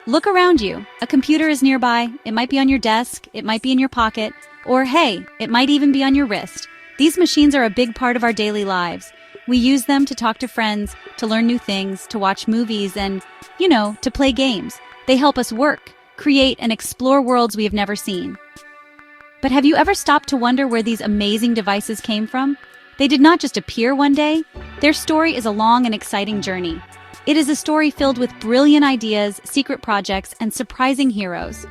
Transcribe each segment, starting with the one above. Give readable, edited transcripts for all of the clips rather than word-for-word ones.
Look around you. A computer is nearby. It might be on your desk, it might be in your pocket, or hey, it might even be on your wrist. These machines are a big part of our daily lives. We use them to talk to friends, to learn new things, to watch movies, and, to play games. They help us work, create, and explore worlds we have never seen. But have you ever stopped to wonder where these amazing devices came from? They did not just appear one day. Their story is a long and exciting journey. It is a story filled with brilliant ideas, secret projects, and surprising heroes.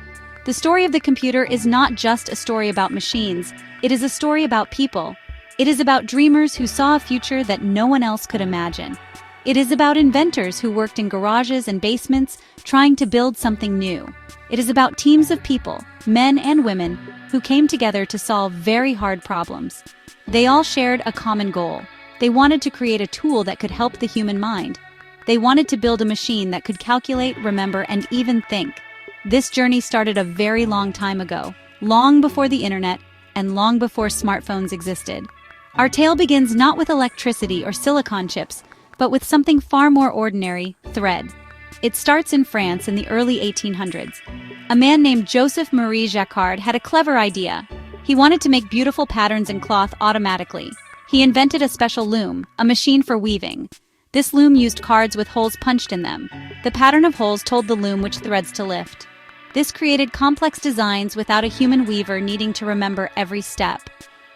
The story of the computer is not just a story about machines. It is a story about people. It is about dreamers who saw a future that no one else could imagine. It is about inventors who worked in garages and basements trying to build something new. It is about teams of people, men and women, who came together to solve very hard problems. They all shared a common goal. They wanted to create a tool that could help the human mind. They wanted to build a machine that could calculate, remember, and even think. This journey started a very long time ago, long before the internet and long before smartphones existed. Our tale begins not with electricity or silicon chips, but with something far more ordinary: thread. It starts in France in the early 1800s. A man named Joseph Marie Jacquard had a clever idea. He wanted to make beautiful patterns in cloth automatically. He invented a special loom, a machine for weaving. This loom used cards with holes punched in them. The pattern of holes told the loom which threads to lift. This created complex designs without a human weaver needing to remember every step.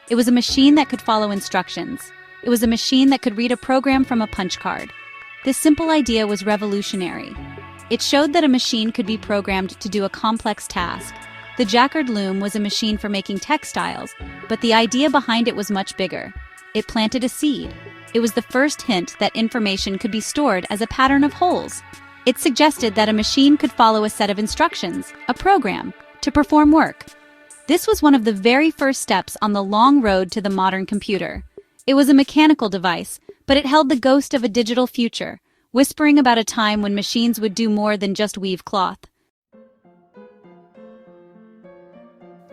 It was a machine that could follow instructions. It was a machine that could read a program from a punch card. This simple idea was revolutionary. It showed that a machine could be programmed to do a complex task. The Jacquard loom was a machine for making textiles, but the idea behind it was much bigger. It planted a seed. It was the first hint that information could be stored as a pattern of holes. It suggested that a machine could follow a set of instructions, a program, to perform work. This was one of the very first steps on the long road to the modern computer. It was a mechanical device, but it held the ghost of a digital future, whispering about a time when machines would do more than just weave cloth.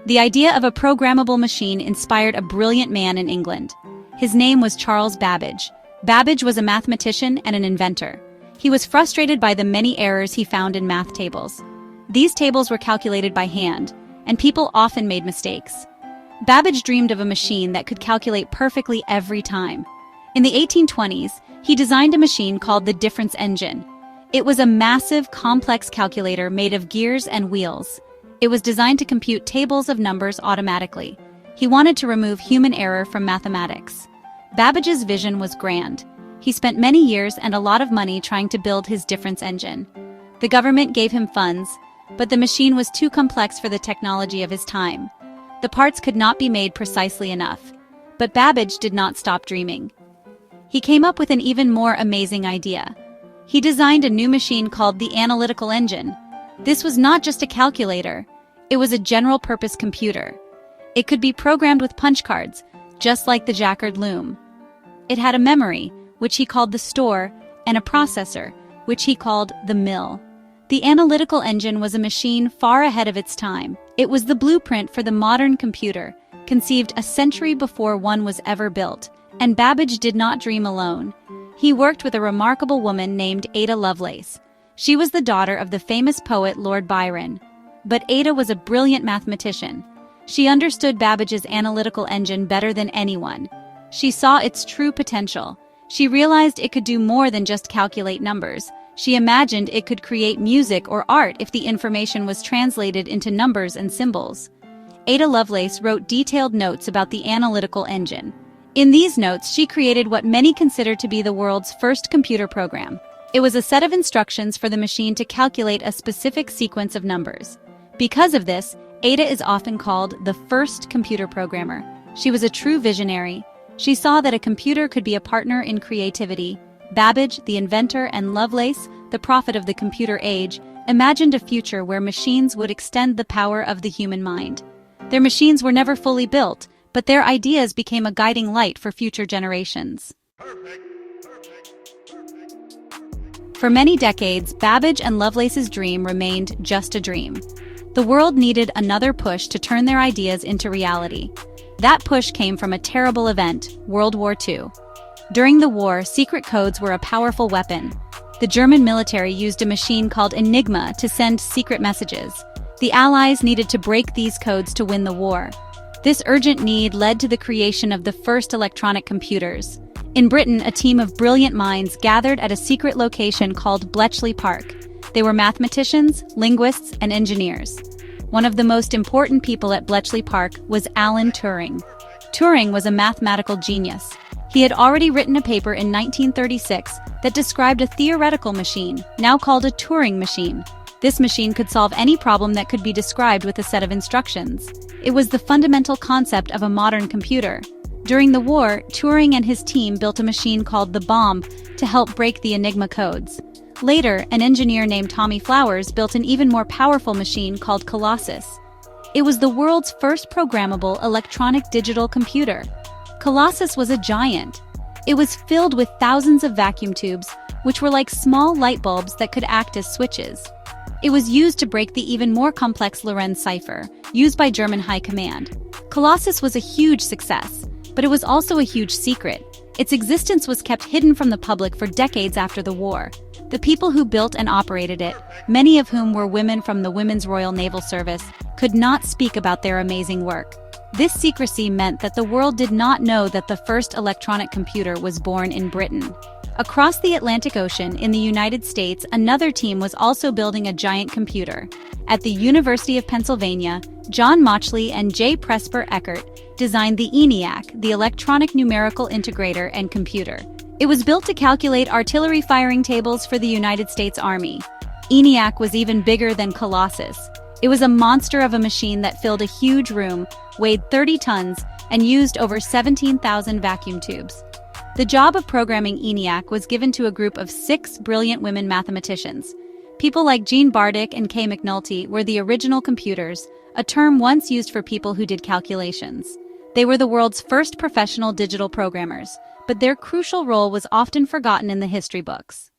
The idea of a programmable machine inspired a brilliant man in England. His name was Charles Babbage. Babbage was a mathematician and an inventor. He was frustrated by the many errors he found in math tables. These tables were calculated by hand, and people often made mistakes. Babbage dreamed of a machine that could calculate perfectly every time. In the 1820s, he designed a machine called the difference engine. It was a massive, complex calculator made of gears and wheels. It was designed to compute tables of numbers automatically. He wanted to remove human error from mathematics. Babbage's vision was grand. He spent many years and a lot of money trying to build his difference engine. The government gave him funds, but the machine was too complex for the technology of his time. The parts could not be made precisely enough. But Babbage did not stop dreaming. He came up with an even more amazing idea. He designed a new machine called the analytical engine. This was not just a calculator. It was a general-purpose computer. It could be programmed with punch cards, just like the Jacquard loom. It had a memory, which he called the store, and a processor, which he called the mill. The analytical engine was a machine far ahead of its time. It was the blueprint for the modern computer, conceived a century before one was ever built. And Babbage did not dream alone. He worked with a remarkable woman named Ada Lovelace. She was the daughter of the famous poet Lord Byron. But Ada was a brilliant mathematician. She understood Babbage's analytical engine better than anyone. She saw its true potential. She realized it could do more than just calculate numbers. She imagined it could create music or art if the information was translated into numbers and symbols. Ada Lovelace wrote detailed notes about the analytical engine. In these notes, she created what many consider to be the world's first computer program. It was a set of instructions for the machine to calculate a specific sequence of numbers. Because of this, Ada is often called the first computer programmer. She was a true visionary. She saw that a computer could be a partner in creativity. Babbage, the inventor, and Lovelace, the prophet of the computer age, imagined a future where machines would extend the power of the human mind. Their machines were never fully built, but their ideas became a guiding light for future generations. For many decades, Babbage and Lovelace's dream remained just a dream. The world needed another push to turn their ideas into reality. That push came from a terrible event, World War II. During the war, secret codes were a powerful weapon. The German military used a machine called Enigma to send secret messages. The Allies needed to break these codes to win the war. This urgent need led to the creation of the first electronic computers. In Britain, a team of brilliant minds gathered at a secret location called Bletchley Park. They were mathematicians, linguists, and engineers. One of the most important people at Bletchley Park was Alan Turing. Turing was a mathematical genius. He had already written a paper in 1936 that described a theoretical machine, now called a Turing machine. This machine could solve any problem that could be described with a set of instructions. It was the fundamental concept of a modern computer. During the war, Turing and his team built a machine called the bombe to help break the Enigma codes. Later, an engineer named Tommy Flowers built an even more powerful machine called Colossus. It was the world's first programmable electronic digital computer. Colossus was a giant. It was filled with thousands of vacuum tubes, which were like small light bulbs that could act as switches. It was used to break the even more complex Lorenz cipher, used by German High Command. Colossus was a huge success, but it was also a huge secret. Its existence was kept hidden from the public for decades after the war. The people who built and operated it, many of whom were women from the Women's Royal Naval Service, could not speak about their amazing work. This secrecy meant that the world did not know that the first electronic computer was born in Britain. Across the Atlantic Ocean in the United States, another team was also building a giant computer. At the University of Pennsylvania, John Mauchly and J. Presper Eckert designed the ENIAC, the Electronic Numerical Integrator and Computer. It was built to calculate artillery firing tables for the United States Army. ENIAC was even bigger than Colossus. It was a monster of a machine that filled a huge room, weighed 30 tons, and used over 17,000 vacuum tubes. The job of programming ENIAC was given to a group of 6 brilliant women mathematicians. People like Jean Bardick and Kay McNulty were the original computers, a term once used for people who did calculations. They were the world's first professional digital programmers, but their crucial role was often forgotten in the history books.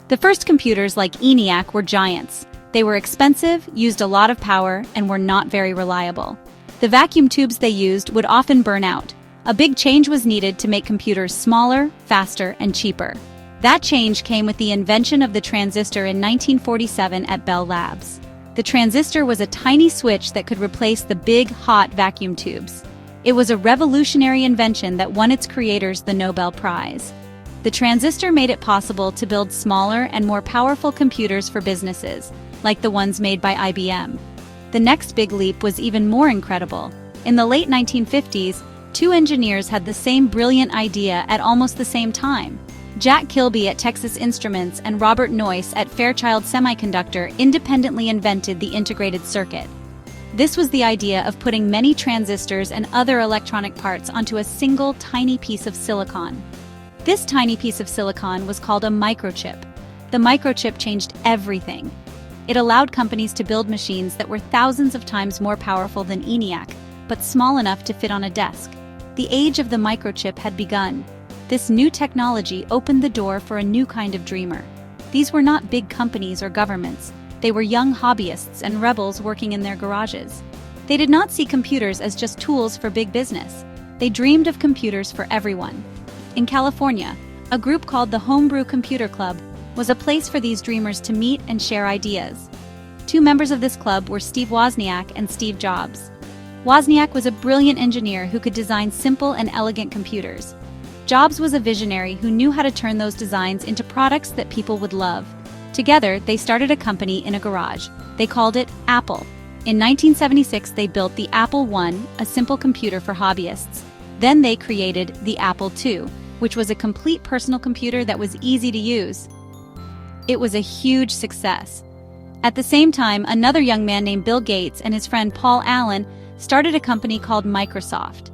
The first computers, like ENIAC, were giants. They were expensive, used a lot of power, and were not very reliable. The vacuum tubes they used would often burn out. A big change was needed to make computers smaller, faster, and cheaper. That change came with the invention of the transistor in 1947 at Bell Labs. The transistor was a tiny switch that could replace the big, hot vacuum tubes. It was a revolutionary invention that won its creators the Nobel Prize. The transistor made it possible to build smaller and more powerful computers for businesses, like the ones made by IBM. The next big leap was even more incredible. In the late 1950s, 2 engineers had the same brilliant idea at almost the same time. Jack Kilby at Texas Instruments and Robert Noyce at Fairchild Semiconductor independently invented the integrated circuit. This was the idea of putting many transistors and other electronic parts onto a single tiny piece of silicon. This tiny piece of silicon was called a microchip. The microchip changed everything. It allowed companies to build machines that were thousands of times more powerful than ENIAC, but small enough to fit on a desk. The age of the microchip had begun. This new technology opened the door for a new kind of dreamer. These were not big companies or governments. They were young hobbyists and rebels working in their garages. They did not see computers as just tools for big business. They dreamed of computers for everyone. In California, a group called the Homebrew Computer Club was a place for these dreamers to meet and share ideas. 2 members of this club were Steve Wozniak and Steve Jobs. Wozniak was a brilliant engineer who could design simple and elegant computers. Jobs was a visionary who knew how to turn those designs into products that people would love. Together, they started a company in a garage. They called it Apple. In 1976, they built the Apple I, a simple computer for hobbyists. Then they created the Apple II, which was a complete personal computer that was easy to use. It was a huge success. At the same time, another young man named Bill Gates and his friend Paul Allen started a company called Microsoft.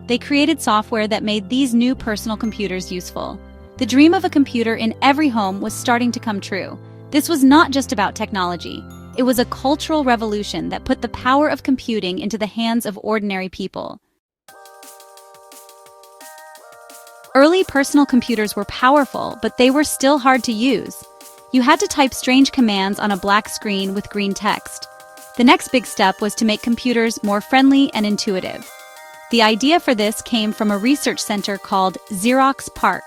They created software that made these new personal computers useful. The dream of a computer in every home was starting to come true. This was not just about technology. It was a cultural revolution that put the power of computing into the hands of ordinary people. Early personal computers were powerful, but they were still hard to use. You had to type strange commands on a black screen with green text. The next big step was to make computers more friendly and intuitive. The idea for this came from a research center called Xerox PARC.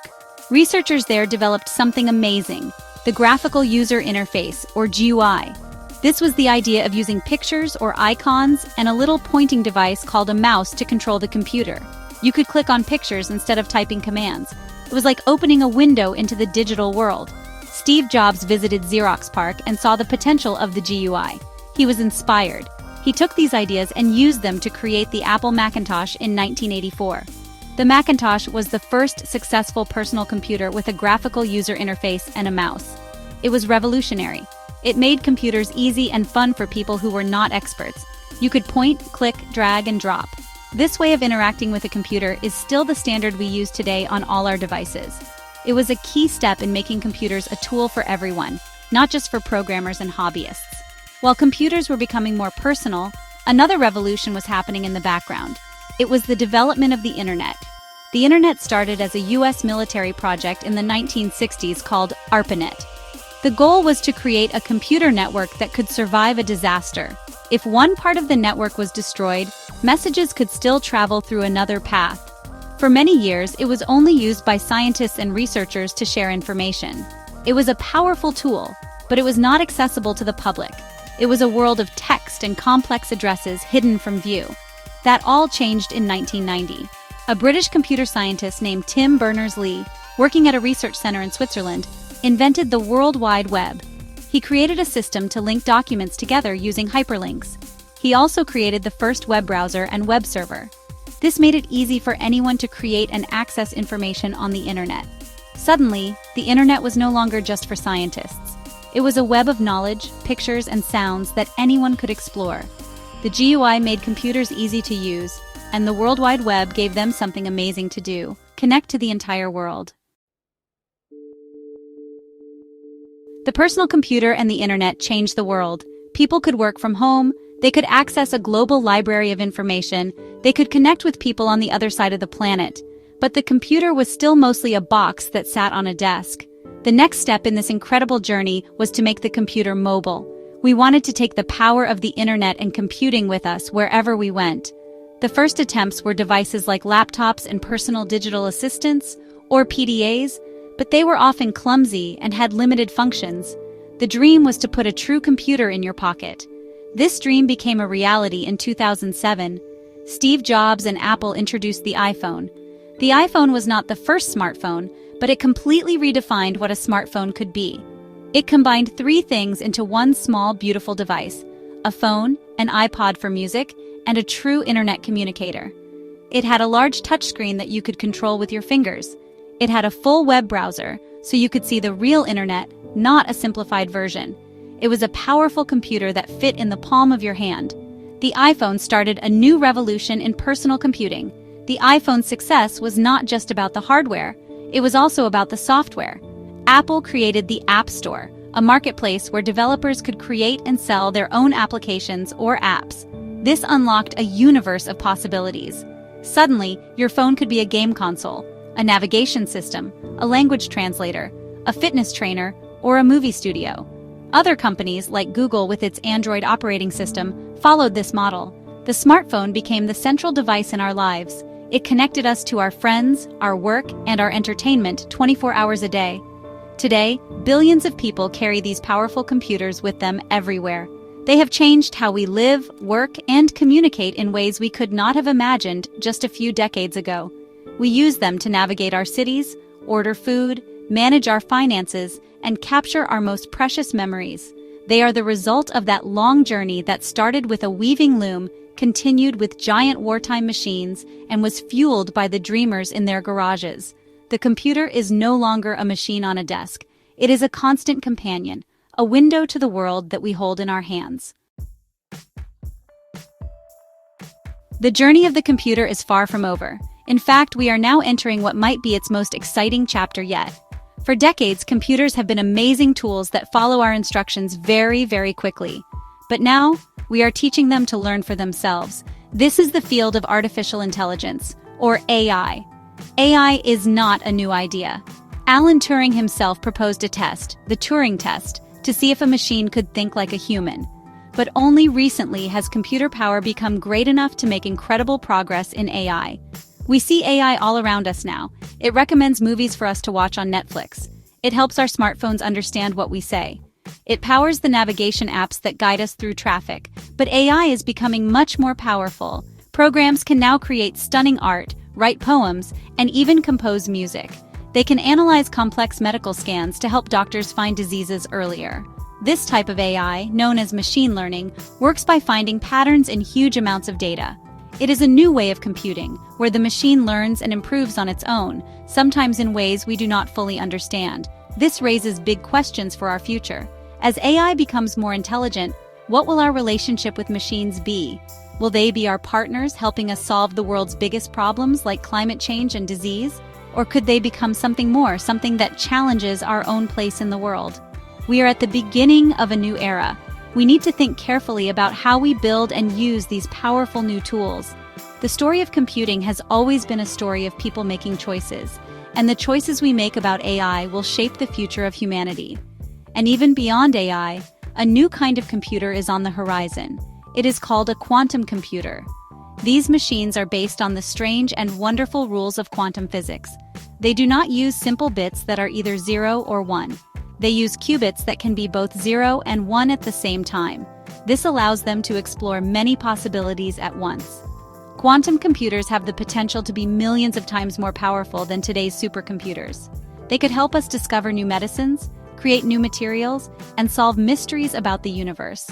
Researchers there developed something amazing, the Graphical User Interface, or GUI. This was the idea of using pictures or icons and a little pointing device called a mouse to control the computer. You could click on pictures instead of typing commands. It was like opening a window into the digital world. Steve Jobs visited Xerox PARC and saw the potential of the GUI. He was inspired. He took these ideas and used them to create the Apple Macintosh in 1984. The Macintosh was the first successful personal computer with a graphical user interface and a mouse. It was revolutionary. It made computers easy and fun for people who were not experts. You could point, click, drag, and drop. This way of interacting with a computer is still the standard we use today on all our devices. It was a key step in making computers a tool for everyone, not just for programmers and hobbyists. While computers were becoming more personal, another revolution was happening in the background. It was the development of the Internet. The Internet started as a US military project in the 1960s called ARPANET. The goal was to create a computer network that could survive a disaster. If one part of the network was destroyed, messages could still travel through another path. For many years, it was only used by scientists and researchers to share information. It was a powerful tool, but it was not accessible to the public. It was a world of text and complex addresses hidden from view. That all changed in 1990. A British computer scientist named Tim Berners-Lee, working at a research center in Switzerland, invented the World Wide Web. He created a system to link documents together using hyperlinks. He also created the first web browser and web server. This made it easy for anyone to create and access information on the internet. Suddenly, the internet was no longer just for scientists. It was a web of knowledge, pictures, and sounds that anyone could explore. The GUI made computers easy to use, and the World Wide Web gave them something amazing to do: connect to the entire world. The personal computer and the internet changed the world. People could work from home, they could access a global library of information, they could connect with people on the other side of the planet. But the computer was still mostly a box that sat on a desk. The next step in this incredible journey was to make the computer mobile. We wanted to take the power of the internet and computing with us wherever we went. The first attempts were devices like laptops and personal digital assistants, or PDAs, but they were often clumsy and had limited functions. The dream was to put a true computer in your pocket. This dream became a reality in 2007. Steve Jobs and Apple introduced the iPhone. The iPhone was not the first smartphone, but it completely redefined what a smartphone could be. It combined three things into one small, beautiful device: a phone, an iPod for music, and a true internet communicator. It had a large touchscreen that you could control with your fingers. It had a full web browser, so you could see the real internet, not a simplified version. It was a powerful computer that fit in the palm of your hand. The iPhone started a new revolution in personal computing. The iPhone's success was not just about the hardware, it was also about the software. Apple created the App Store, a marketplace where developers could create and sell their own applications or apps. This unlocked a universe of possibilities. Suddenly, your phone could be a game console, a navigation system, a language translator, a fitness trainer, or a movie studio. Other companies, like Google with its Android operating system, followed this model. The smartphone became the central device in our lives. It connected us to our friends, our work, and our entertainment 24 hours a day. Today, billions of people carry these powerful computers with them everywhere. They have changed how we live, work, and communicate in ways we could not have imagined just a few decades ago. We use them to navigate our cities, order food, manage our finances, and capture our most precious memories. They are the result of that long journey that started with a weaving loom, continued with giant wartime machines, and was fueled by the dreamers in their garages. The computer is no longer a machine on a desk. It is a constant companion, a window to the world that we hold in our hands. The journey of the computer is far from over. In fact, we are now entering what might be its most exciting chapter yet. For decades, computers have been amazing tools that follow our instructions very, very quickly. But now, we are teaching them to learn for themselves. This is the field of artificial intelligence, or AI. AI is not a new idea. Alan Turing himself proposed a test, the Turing test, to see if a machine could think like a human. But only recently has computer power become great enough to make incredible progress in AI. We see AI all around us now. It recommends movies for us to watch on Netflix. It helps our smartphones understand what we say. It powers the navigation apps that guide us through traffic. But AI is becoming much more powerful. Programs can now create stunning art, write poems, and even compose music. They can analyze complex medical scans to help doctors find diseases earlier. This type of AI, known as machine learning, works by finding patterns in huge amounts of data. It is a new way of computing, where the machine learns and improves on its own, sometimes in ways we do not fully understand. This raises big questions for our future. As AI becomes more intelligent, what will our relationship with machines be? Will they be our partners, helping us solve the world's biggest problems like climate change and disease? Or could they become something more, something that challenges our own place in the world? We are at the beginning of a new era. We need to think carefully about how we build and use these powerful new tools. The story of computing has always been a story of people making choices, and the choices we make about AI will shape the future of humanity. And even beyond AI, a new kind of computer is on the horizon. It is called a quantum computer. These machines are based on the strange and wonderful rules of quantum physics. They do not use simple bits that are either 0 or 1. They use qubits that can be both 0 and 1 at the same time. This allows them to explore many possibilities at once. Quantum computers have the potential to be millions of times more powerful than today's supercomputers. They could help us discover new medicines, create new materials, and solve mysteries about the universe.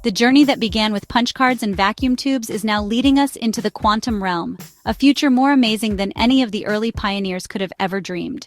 The journey that began with punch cards and vacuum tubes is now leading us into the quantum realm, a future more amazing than any of the early pioneers could have ever dreamed.